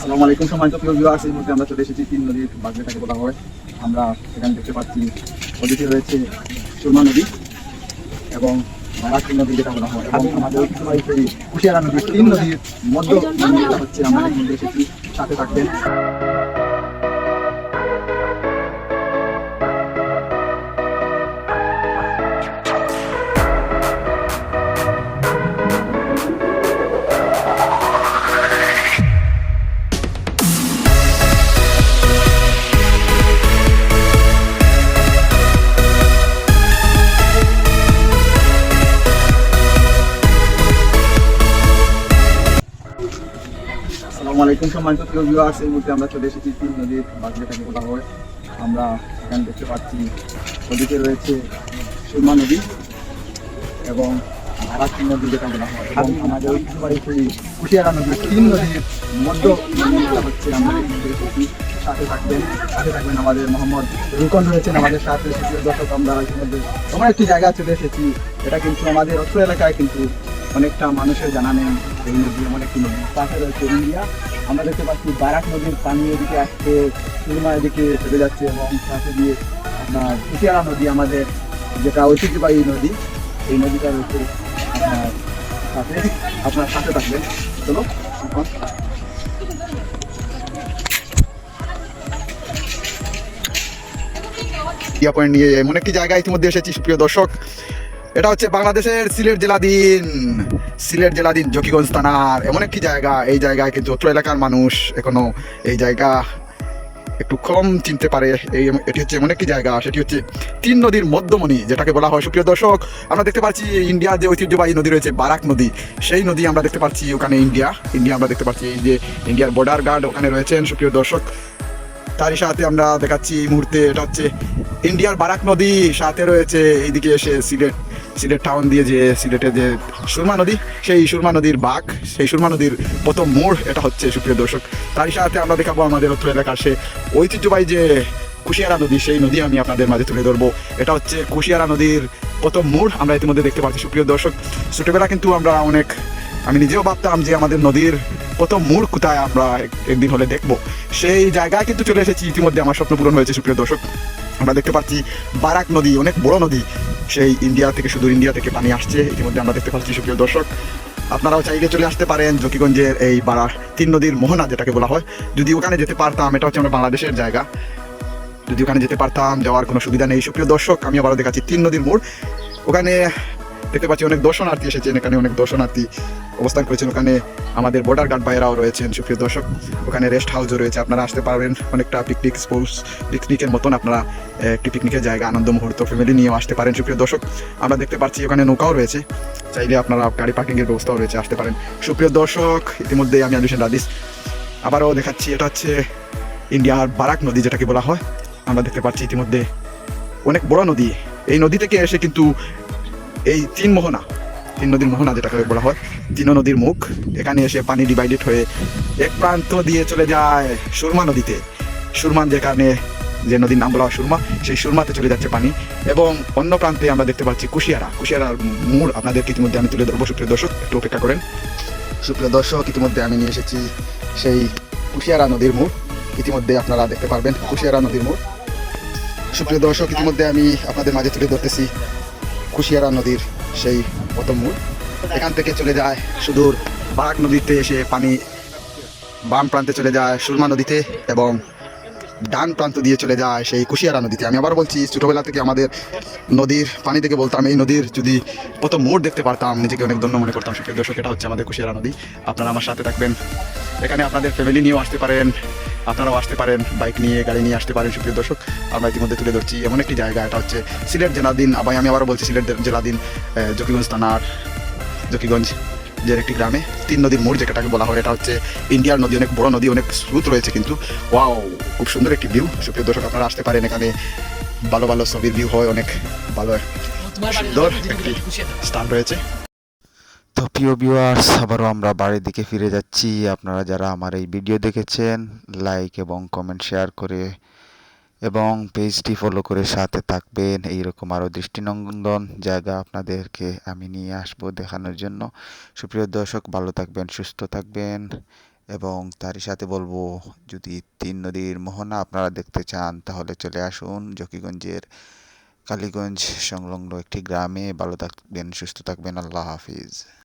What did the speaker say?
আসসালামু আলাইকুম সম্মানিত প্রিয় ভিউয়ার্স, এই মুহূর্তে আমরা চলে এসেছি তিন নদীর বাঁধ যেটাকে বলা হয়। আমরা এখানে দেখতে পাচ্ছি নদীতে রয়েছে সুরমা নদী এবং বারাকি নদী যেটা বলা হয়, এবং আমাদের ঐতিহ্যবাহী সেই কুশিয়ারা নদী, তিন নদীর মধ্য যেটা হচ্ছে আমরা এই মুহূর্তে এসেছি। সাথে থাকবেন। আসসালামু আলাইকুম সম্মানিত প্রিয় ভিউয়ার্স, এই মুহূর্তে আমরা চলে এসেছি তিন নদীর বাঁধ যেটাকে বলা হয়। আমরা এখানে দেখতে পাচ্ছি নদীতে রয়েছে সুরমা নদী এবং বারাকি নদী যেটা বলা হয়, এবং আমাদের ঐতিহ্যবাহী সেই কুশিয়ারা নদী, তিন নদীর মধ্য যেটা হচ্ছে আমরা এই মুহূর্তে এসেছি। সাথে থাকবেন আমাদের মোহাম্মদ রুকন রয়েছেন আমাদের সাথে। সুপ্রিয় দর্শক, আমরা ইতিমধ্যে এমন একটি জায়গা চলে এসেছি, এটা কিন্তু আমাদের অত্র এলাকায় কিন্তু অনেকটা মানুষের জানা নেই। এই নদী এমন একটি নদী, পাশে রয়েছে ইন্ডিয়া। আমরা দেখতে পাচ্ছি বারাক নদীর পানি এদিকে আসছে, সুরমা এদিকে চলে যাচ্ছে, এবং সাথে দিয়ে আপনার কুশিয়ারা নদী আমাদের যেটা ঐতিহ্যবাহী নদী, এই নদীটা রয়েছে আপনার সাথে থাকবেন। চলো ইয়া পয়েন্ট নিয়ে এমন একটি জায়গায় ইতিমধ্যে এসেছি সুপ্রিয় দর্শক। এটা হচ্ছে বাংলাদেশের সিলেট জেলাধীন জকিগঞ্জ থানার এমন একটি জায়গা। এই জায়গায় কিন্তু অত্র এলাকার মানুষ এখনো এই জায়গা একটু কম চিনতে পারে। এটি হচ্ছে এমন একটি জায়গা, সেটি হচ্ছে তিন নদীর মধ্যমণি যেটাকে বলা হয়। সুপ্রিয় দর্শক, আমরা দেখতে পাচ্ছি ইন্ডিয়ার যে ঐতিহ্যবাহী নদী রয়েছে বারাক নদী, সেই নদী আমরা দেখতে পাচ্ছি। ওখানে ইন্ডিয়া আমরা দেখতে পাচ্ছি, এই যে ইন্ডিয়ার বর্ডার গার্ড ওখানে রয়েছেন। সুপ্রিয় দর্শক, তারই সাথে আমরা দেখাচ্ছি এই মুহূর্তে এটা হচ্ছে ইন্ডিয়ার বারাক নদী, সাথে রয়েছে এইদিকে এসে সিলেট টাউন দিয়ে যে সিলেটের যে সুরমা নদী, সেই সুরমা নদীর বাঁক, সেই সুরমা নদীর প্রথম মোড় এটা হচ্ছে। সুপ্রিয় দর্শক, তারই সাথে আমরা দেখাবো আমাদের অত্র এলাকার সে ঐতিহ্যবাহী যে কুশিয়ারা নদী, সেই নদী আমি আপনাদের মাঝে তুলে ধরবো। এটা হচ্ছে কুশিয়ারা নদীর প্রথম মোড় আমরা ইতিমধ্যে দেখতে পাচ্ছি। সুপ্রিয় দর্শক, ছোটবেলা কিন্তু আমি নিজেও ভাবতাম যে আমাদের নদীর প্রথম মোড় কোথায় আমরা একদিন হলে দেখবো। সেই জায়গায় কিন্তু চলে এসেছি, ইতিমধ্যে আমার স্বপ্ন পূরণ হয়েছে। সুপ্রিয় দর্শক, আমরা দেখতে পাচ্ছি বারাক নদী, অনেক বড় নদী, সেই সুদূর ইন্ডিয়া থেকে পানি আসছে ইতিমধ্যে আমরা দেখতে পাচ্ছি। সুপ্রিয় দর্শক, আপনারাও চাইলে চলে আসতে পারেন জকিগঞ্জের এই তিন নদীর মোহনা যেটাকে বলা হয়। যদি ওখানে যেতে পারতাম, এটা হচ্ছে আমরা বাংলাদেশের জায়গা, যদি ওখানে যেতে পারতাম, যাওয়ার কোনো সুবিধা নেই। সুপ্রিয় দর্শক, আমি আবারও দেখাচ্ছি তিন নদীর মোড়। ওখানে দেখতে পাচ্ছি অনেক দর্শনার্থী এসেছেন, এখানে অনেক দর্শনার্থী অবস্থান করেছেন। ওখানে আমাদের বর্ডার গার্ড ভাইরাও রয়েছেন। সুপ্রিয় দর্শক, ওখানে রেস্ট হাউসও রয়েছে, আপনারা আসতে পারবেন। অনেকটা পিকনিকের মতন আপনারা একটি পিকনিকের জায়গা, আনন্দ মুহূর্ত ফ্যামিলি নিয়েও আসতে পারেন। সুপ্রিয় দর্শক, আমরা দেখতে পাচ্ছি ওখানে নৌকাও রয়েছে, চাইলে আপনারা গাড়ি পার্কিংয়ের ব্যবস্থাও রয়েছে, আসতে পারেন। সুপ্রিয় দর্শক, ইতিমধ্যে আমি আলিশান রাদিস আবারও দেখাচ্ছি, এটা হচ্ছে ইন্ডিয়ার বারাক নদী যেটাকে বলা হয়। আমরা দেখতে পাচ্ছি ইতিমধ্যে অনেক বড় নদী। এই নদী থেকে এসে কিন্তু এই তিন নদীর মোহনা যেটাকে বলা হয়, তিন নদীর মুখ, এখানে এসে পানি ডিভাইডেড হয়ে এক প্রান্ত দিয়ে চলে যায় সুরমা নদীতে। যেখানে যে নদীর নাম বলা হয় সুরমা, সেই সুরমাতে চলে যাচ্ছে পানি, এবং অন্য প্রান্তে আমরা দেখতে পাচ্ছি কুশিয়ারার মোড় আপনাদেরকে ইতিমধ্যে আমি তুলে ধরবো। সুপ্রিয় দর্শক, একটু অপেক্ষা করেন। সুপ্রিয় দর্শক, ইতিমধ্যে আমি নিয়ে এসেছি সেই কুশিয়ারা নদীর মোড়। ইতিমধ্যে আপনারা দেখতে পারবেন কুশিয়ারা নদীর মোড়। সুপ্রিয় দর্শক, ইতিমধ্যে আমি আপনাদের মাঝে তুলে ধরতেছি কুশিয়ারা নদীর সেই প্রথম মোড়। এখান থেকে চলে যায় সুদূর বারাক নদীতে, এসে পানি বাম প্রান্তে চলে যায় সুরমা নদীতে, এবং ডান প্রান্ত দিয়ে চলে যায় সেই কুশিয়ারা নদীতে। আমি আবার বলছি, ছোটোবেলা থেকে আমাদের নদীর পানি থেকে বলতাম, এই নদীর যদি প্রথম মোড় দেখতে পারতাম, নিজেকে অনেক ধন্য মনে করতাম। সুপ্রিয় দর্শক, এটা হচ্ছে আমাদের কুশিয়ারা নদী। আপনারা আমার সাথে থাকবেন, এখানে আপনাদের ফ্যামিলি নিয়েও আসতে পারেন, আপনারাও আসতে পারেন, বাইক নিয়ে গাড়ি নিয়ে আসতে পারেন। সুপ্রিয় দর্শক, আমরা ইতিমধ্যে তুলে ধরছি এমন একটি জায়গা, এটা হচ্ছে সিলেট জেলাধীন, আমি আবারও বলছি সিলেট জেলাধীন জকিগঞ্জ থানার জকিগঞ্জের একটি গ্রামে তিন নদীর মোড় যেটাকে বলা হয়। এটা হচ্ছে ইন্ডিয়ার নদী, অনেক বড় নদী, অনেক স্রোত রয়েছে কিন্তু। ওয়াও, খুব সুন্দর একটি ভিউ। সুপ্রিয় দর্শক, আপনারা আসতে পারেন, এখানে ভালো ভালো ছবির ভিউ হয়, অনেক ভালো সুন্দর একটি স্থান রয়েছে। তো প্রিয় ভিউয়ার্স, আবারও আমরা বাড়ির দিকে ফিরে যাচ্ছি। আপনারা যারা আমার এই ভিডিও দেখেছেন, লাইক এবং কমেন্ট শেয়ার করে এবং পেজটি ফলো করে সাথে থাকবেন। এইরকম আরও দৃষ্টিনন্দন জায়গা আপনাদেরকে আমি নিয়ে আসবো দেখানোর জন্য। সুপ্রিয় দর্শক, ভালো থাকবেন, সুস্থ থাকবেন এবং তারই সাথে বলবো, যদি তিন নদীর মোহনা আপনারা দেখতে চান তাহলে চলে আসুন জকিগঞ্জের কালীগঞ্জ সংলগ্ন একটি গ্রামে। ভালো থাকবেন, সুস্থ থাকবেন, আল্লাহ হাফিজ।